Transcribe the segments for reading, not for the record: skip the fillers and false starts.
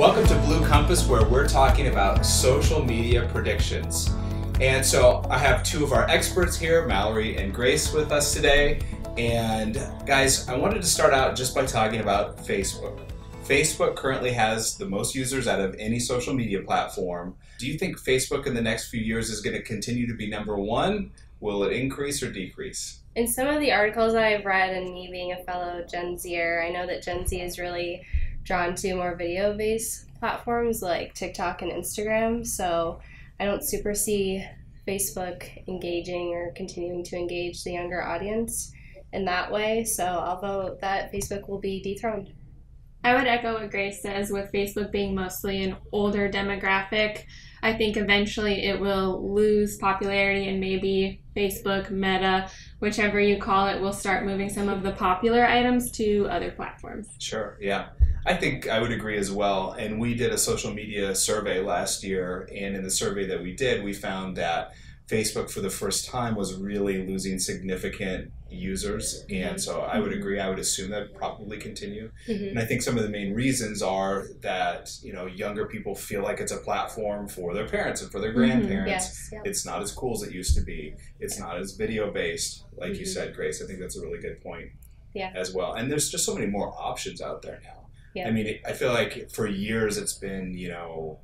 Welcome to Blue Compass, where we're talking about social media predictions. And so I have two of our experts here, Mallory and Grace, with us today. And guys, I wanted to start out just by talking about Facebook. Facebook currently has the most users out of any social media platform. Do you think Facebook in the next few years is going to continue to be number one? Will it increase or decrease? In some of the articles I've read, and me being a fellow Gen Zer, I know that Gen Z is really drawn to more video-based platforms like TikTok and Instagram. So I don't super see Facebook engaging or continuing to engage the younger audience in that way. So I'll vote that Facebook will be dethroned. I would echo what Grace says, with Facebook being mostly an older demographic. I think eventually it will lose popularity, and maybe Facebook, Meta, whichever you call it, will start moving some of the popular items to other platforms. Sure, yeah. I think I would agree as well. And we did a social media survey last year, and in the survey that we did, we found that Facebook for the first time was really losing significant users. And so I would agree, I would assume that would probably continue. And I think some of the main reasons are that, you know, younger people feel like it's a platform for their parents and for their grandparents. It's not as cool as it used to be. It's not as video based, like you said, Grace. I think that's a really good point as well. And there's just so many more options out there now. I mean, I feel like for years it's been, you know,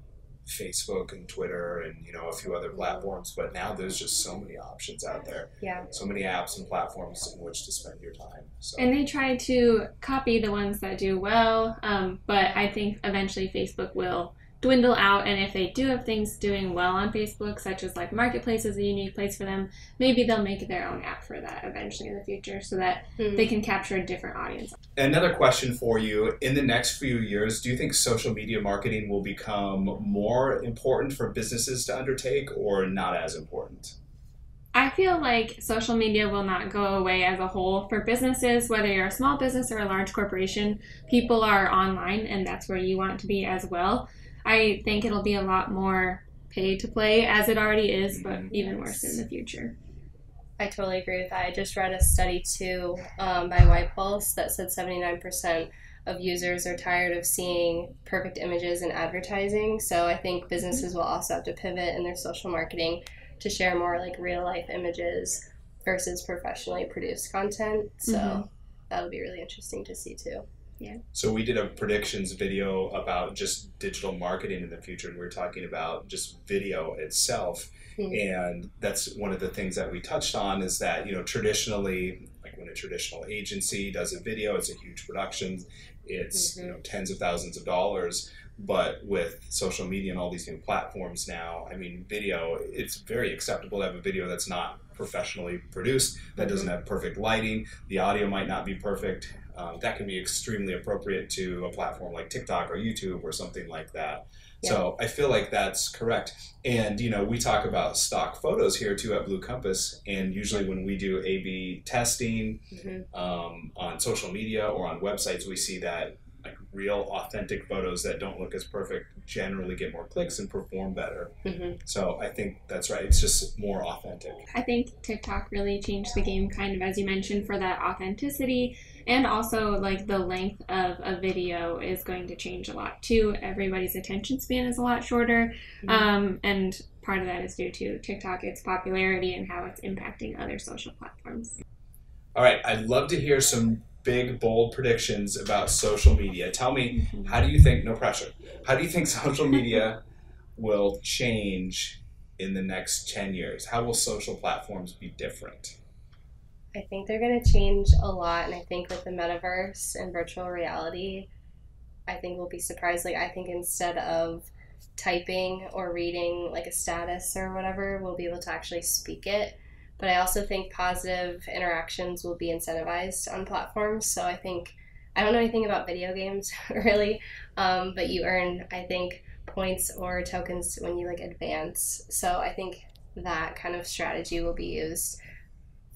Facebook and Twitter and, you know, a few other platforms, but now there's just so many options out there. So many apps and platforms in which to spend your time. So. And they try to copy the ones that do well, but I think eventually Facebook will dwindle out, and if they do have things doing well on Facebook, such as like Marketplace is a unique place for them, maybe they'll make their own app for that eventually in the future so that they can capture a different audience. Another question for you, in the next few years, do you think social media marketing will become more important for businesses to undertake or not as important? I feel like social media will not go away as a whole. For businesses, whether you're a small business or a large corporation, people are online, and that's where you want to be as well. I think it'll be a lot more pay to play, as it already is, but even worse in the future. I totally agree with that. I just read a study too by White Pulse that said 79% of users are tired of seeing perfect images in advertising. So I think businesses will also have to pivot in their social marketing to share more like real life images versus professionally produced content. So that'll be really interesting to see too. So we did a predictions video about just digital marketing in the future, and we were talking about just video itself. And that's one of the things that we touched on, is that, you know, traditionally, like when a traditional agency does a video, it's a huge production. It's you know, tens of thousands of dollars. But with social media and all these new platforms now, I mean, video, it's very acceptable to have a video that's not professionally produced, that doesn't have perfect lighting, the audio might not be perfect. That can be extremely appropriate to a platform like TikTok or YouTube or something like that. So I feel like that's correct. And, you know, we talk about stock photos here too at Blue Compass. And usually when we do A/B testing on social media or on websites, we see that like real authentic photos that don't look as perfect generally get more clicks and perform better. So I think that's right. It's just more authentic. I think TikTok really changed the game, kind of as you mentioned, for that authenticity, and also like the length of a video is going to change a lot too. Everybody's attention span is a lot shorter, and part of that is due to TikTok, its popularity, and how it's impacting other social platforms. All right, I'd love to hear some big, bold predictions about social media. Tell me, how do you think, no pressure, how do you think social media will change in the next 10 years? How will social platforms be different? I think they're going to change a lot, and I think with the metaverse and virtual reality, I think we'll be surprised. Like, I think instead of typing or reading like a status or whatever, we'll be able to actually speak it. But I also think positive interactions will be incentivized on platforms. So I think, I don't know anything about video games really, but you earn, I think, points or tokens when you like advance. So I think that kind of strategy will be used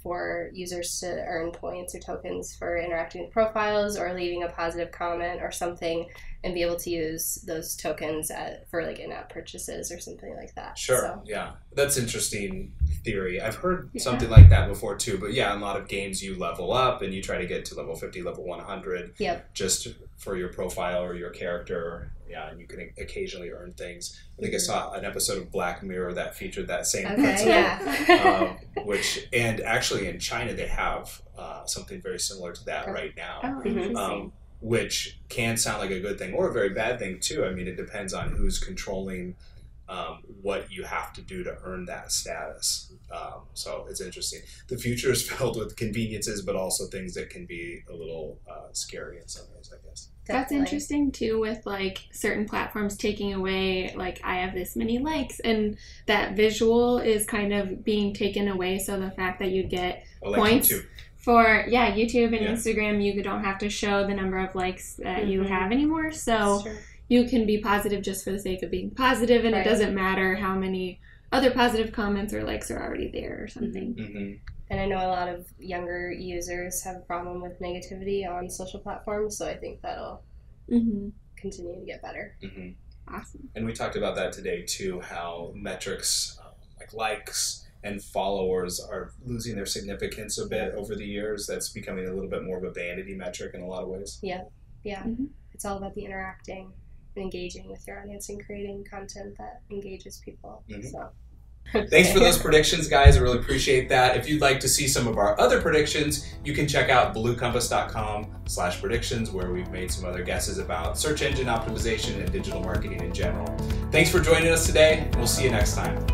for users to earn points or tokens for interacting with profiles or leaving a positive comment or something and be able to use those tokens for like in-app purchases or something like that. Sure. So. Yeah, that's interesting theory. I've heard something like that before too. But yeah, in a lot of games you level up and you try to get to level 50, level 100. Yep. Just for your profile or your character. Yeah, and you can occasionally earn things. I think I saw an episode of Black Mirror that featured that same principle. Yeah. And actually in China they have something very similar to that right now. Oh, interesting. Which can sound like a good thing or a very bad thing too. I mean, it depends on who's controlling what you have to do to earn that status. So it's interesting. The future is filled with conveniences, but also things that can be a little scary in some ways, I guess. That's interesting too, with like certain platforms taking away, like, I have this many likes, and that visual is kind of being taken away. So the fact that you get points for YouTube and Instagram, you don't have to show the number of likes that you have anymore. So you can be positive just for the sake of being positive, and it doesn't matter how many other positive comments or likes are already there or something. And I know a lot of younger users have a problem with negativity on social platforms, so I think that'll continue to get better. Awesome. And we talked about that today too, how metrics like likes and followers are losing their significance a bit over the years. That's becoming a little bit more of a vanity metric in a lot of ways. Yeah. It's all about the interacting and engaging with your audience and creating content that engages people. So. Thanks for those predictions, guys. I really appreciate that. If you'd like to see some of our other predictions, you can check out bluecompass.com/predictions, where we've made some other guesses about search engine optimization and digital marketing in general. Thanks for joining us today. We'll see you next time.